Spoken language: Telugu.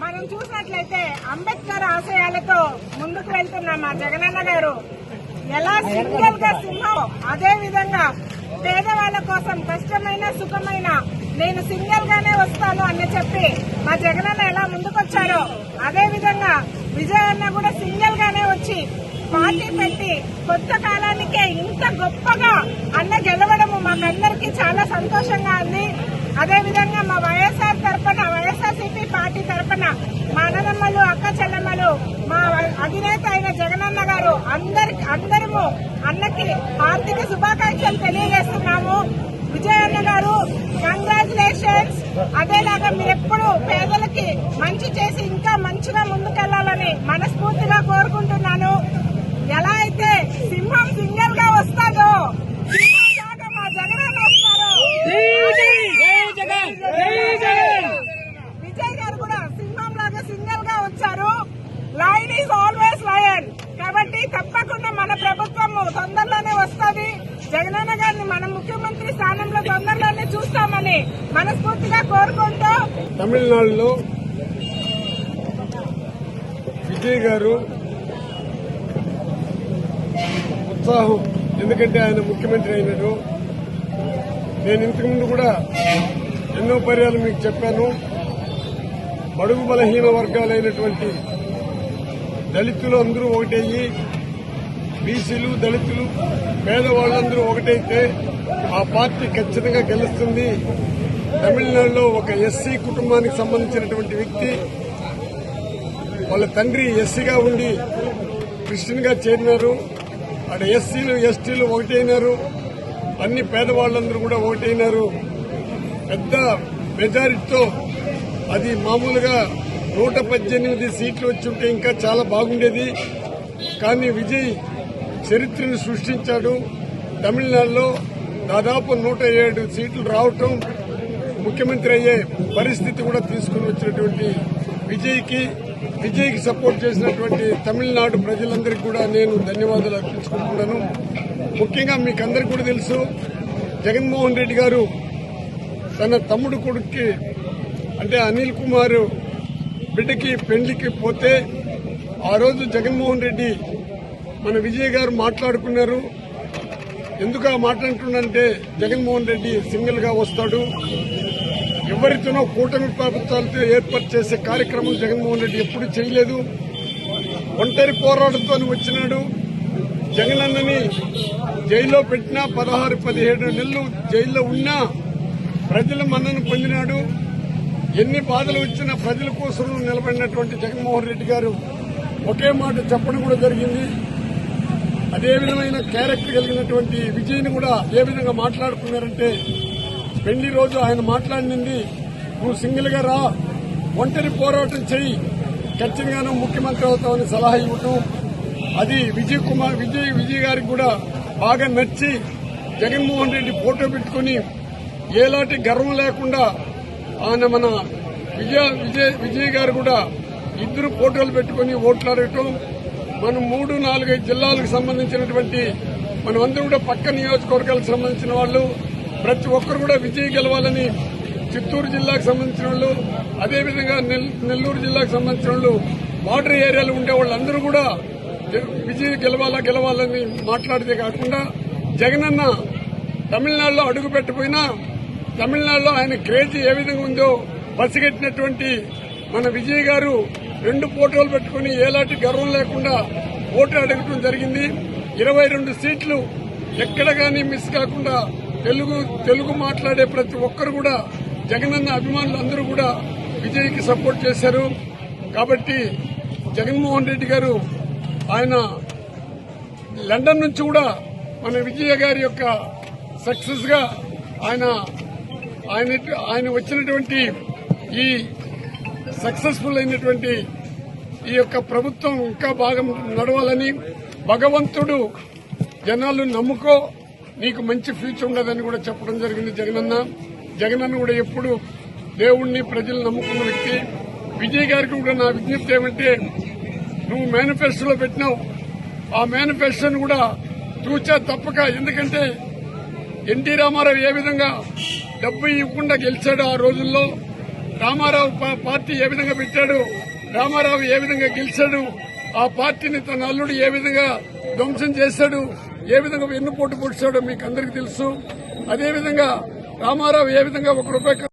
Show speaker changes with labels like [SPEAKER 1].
[SPEAKER 1] మనం చూసినట్లయితే అంబేద్కర్ ఆశయాలతో ముందుకు వెళ్తున్న మా జగనన్న గారు ఎలా సింగిల్ గా సింహం, అదే విధంగా పేదవాళ్ల కోసం కష్టమైన సుఖమైన నేను సింగిల్ గానే వస్తాను అని చెప్పి మా జగనన్న ఎలా ముందుకొచ్చారో అదే విధంగా విజయ్ అన్న కూడా సింగిల్ గానే వచ్చి పార్టీ పెట్టి కొత్త కాలానికే ఇంత గొప్పగా అన్న గెలవడము మాకందరికీ చాలా సంతోషంగా ఉంది. అదేవిధంగా మా వైఎస్ఆర్ తరఫున, వైఎస్ఆర్సీపీ పార్టీ తరఫున మా అన్నదమ్మలు, అక్క చెల్లెమ్మలు, మా అధినేత అయిన జగనన్న గారు అందరము అన్నకి ఆర్థిక శుభాకాంక్షలు తెలియజేస్తున్నాము. విజయన్న గారు కంగ్రాచులేషన్స్. అదేలాగా మీరెప్పుడు పేదలకి మంచి చేసి ఇంకా మంచిగా ముందుకెళ్లాలని మనస్ఫూర్తిగా కోరుకుంటున్నాను. ఎలా అయితే సింహం సింగల్ గా వస్తాడో మా జగనన్న వస్తారు. విజయ్ గారు కూడా సింహం లాగా సింగల్ గా వచ్చారు. Lion is always lion. కాబట్టి తప్పకుండా మన ప్రభుత్వము తొందరలోనే వస్తుంది. జగనన్న గారిని మన ముఖ్యమంత్రి స్థానంలో తొందరలోనే చూస్తామని మనస్ఫూర్తిగా కోరుకుంటూ,
[SPEAKER 2] తమిళనాడులో విజయ్ గారు ఉత్సాహం, ఎందుకంటే ఆయన ముఖ్యమంత్రి అయినాడు. నేను ఇంతకుముందు కూడా ఎన్నో పర్యాలు మీకు చెప్పాను. బడుగు బలహీన వర్గాలైనటువంటి దళితులు అందరూ ఒకటయ్యి, బీసీలు, దళితులు, పేదవాళ్ళందరూ ఒకటైతే ఆ పార్టీ ఖచ్చితంగా గెలుస్తుంది. తమిళనాడులో ఒక ఎస్సీ కుటుంబానికి సంబంధించినటువంటి వ్యక్తి వాళ్ళ తండ్రి ఎస్సీగా ఉండి క్రిస్టియన్ గా చేరినారు. అక్కడ ఎస్సీలు, ఎస్టీలు ఒకటైనారు. అన్ని పేదవాళ్ళందరూ కూడా ఒకటైనారు. పెద్ద మెజారిటీతో అది మామూలుగా 118 సీట్లు వచ్చి ఉంటే ఇంకా చాలా బాగుండేది. కానీ విజయ్ చరిత్రను సృష్టించాడు. తమిళనాడులో దాదాపు 107 సీట్లు రావటం, ముఖ్యమంత్రి అయ్యే పరిస్థితి కూడా తీసుకుని వచ్చినటువంటి విజయ్కి సపోర్ట్ చేసినటువంటి తమిళనాడు ప్రజలందరికీ కూడా నేను ధన్యవాదాలు అర్పించుకుంటున్నాను. ముఖ్యంగా మీకు అందరికీ కూడా తెలుసు, జగన్మోహన్ రెడ్డి గారు తన తమ్ముడు కొడుక్కి అంటే అనిల్ కుమార్ బిడ్డకి పెళ్లికి పోతే ఆ రోజు జగన్మోహన్ రెడ్డి మన విజయ్ గారు మాట్లాడుకున్నారు. ఎందుకు మాట్లాడుతుందంటే జగన్మోహన్ రెడ్డి సింగిల్ గా వస్తాడు, ఎవరితోనో కూటమి ప్రభుత్వాలతో ఏర్పాటు చేసే కార్యక్రమం జగన్మోహన్ రెడ్డి ఎప్పుడు చేయలేదు. ఒంటరి పోరాటంతో వచ్చినాడు. జగనన్నని జైల్లో పెట్టినా 16-17 నెలలు జైల్లో ఉన్నా ప్రజల మన్నను పొందినాడు. ఎన్ని బాధలు వచ్చినా ప్రజల కోసం నిలబడినటువంటి జగన్మోహన్ రెడ్డి గారు ఒకే మాట చెప్పడం కూడా జరిగింది. అదే విధమైన క్యారెక్టర్ కలిగినటువంటి విజయ్ని కూడా ఏ విధంగా మాట్లాడుకున్నారంటే, పెళ్లి రోజు ఆయన మాట్లాడింది, నువ్వు సింగిల్ గా రా, ఒంటరి పోరాటం చెయ్యి, ఖచ్చితంగానూ ముఖ్యమంత్రి అవుతామని సలహా ఇవ్వటం, అది విజయ్ గారికి కూడా బాగా నచ్చి జగన్మోహన్ రెడ్డి ఫోటో పెట్టుకుని ఏలాంటి గర్వం లేకుండా ఆయన మన విజయ్ గారు కూడా ఇద్దరు ఫోటోలు పెట్టుకుని ఓట్లాడటం, మనం 3-4 జిల్లాలకు సంబంధించినటువంటి మనమందరూ కూడా పక్క నియోజకవర్గాలకు సంబంధించిన వాళ్ళు ప్రతి ఒక్కరు కూడా విజయ్ గెలవాలని, చిత్తూరు జిల్లాకు సంబంధించిన వాళ్ళు, అదేవిధంగా నెల్లూరు జిల్లాకు సంబంధించిన వాళ్ళు, బార్డర్ ఏరియాలో ఉండే వాళ్ళందరూ కూడా విజయ్ గెలవాలని మాట్లాడితే కాకుండా, జగనన్న తమిళనాడులో అడుగు పెట్టపోయినా తమిళనాడులో ఆయన క్రేజ్ ఏ విధంగా ఉందో పసిగట్టినటువంటి మన విజయ్ గారు 2 ఫోటోలు పెట్టుకుని ఏలాంటి గర్వం లేకుండా ఓటు అడగటం జరిగింది. 22 సీట్లు ఎక్కడ గానీ మిస్ కాకుండా తెలుగు మాట్లాడే ప్రతి ఒక్కరు కూడా జగనన్న అభిమానులు అందరూ కూడా విజయ్కి సపోర్ట్ చేశారు. కాబట్టి జగన్మోహన్ రెడ్డి గారు ఆయన లండన్ నుంచి కూడా మన విజయ గారి యొక్క సక్సెస్ గా ఆయన వచ్చినటువంటి ఈ సక్సెస్ఫుల్ అయినటువంటి ఈ యొక్క ప్రభుత్వం ఇంకా బాగా నడవాలని, భగవంతుడు జనాలు నమ్ముకో, నీకు మంచి ఫ్యూచర్ ఉండదని కూడా చెప్పడం జరిగింది జగనన్న కూడా ఎప్పుడు దేవుణ్ణి ప్రజలు నమ్ముకున్న వ్యక్తి. విజయ్ గారికి కూడా నా విజ్ఞప్తి ఏమంటే, నువ్వు మేనిఫెస్టోలో పెట్టినావు. ఆ మేనిఫెస్టోను కూడా తూచా తప్పక, ఎందుకంటే ఎన్టీ రామారావు ఏ విధంగా డబ్బు ఇవ్వకుండా గెలిచాడు ఆ రోజుల్లో, రామారావు పార్టీ ఏ విధంగా పెట్టాడు, రామారావు ఏ విధంగా గెలిచాడు, ఆ పార్టీని తన అల్లుడు ఏ విధంగా ధ్వంసం చేశాడు, ఏ విధంగా వెన్నుపోటు పొడిచాడో మీకు అందరికీ తెలుసు. అదేవిధంగా రామారావు ఏ విధంగా ₹1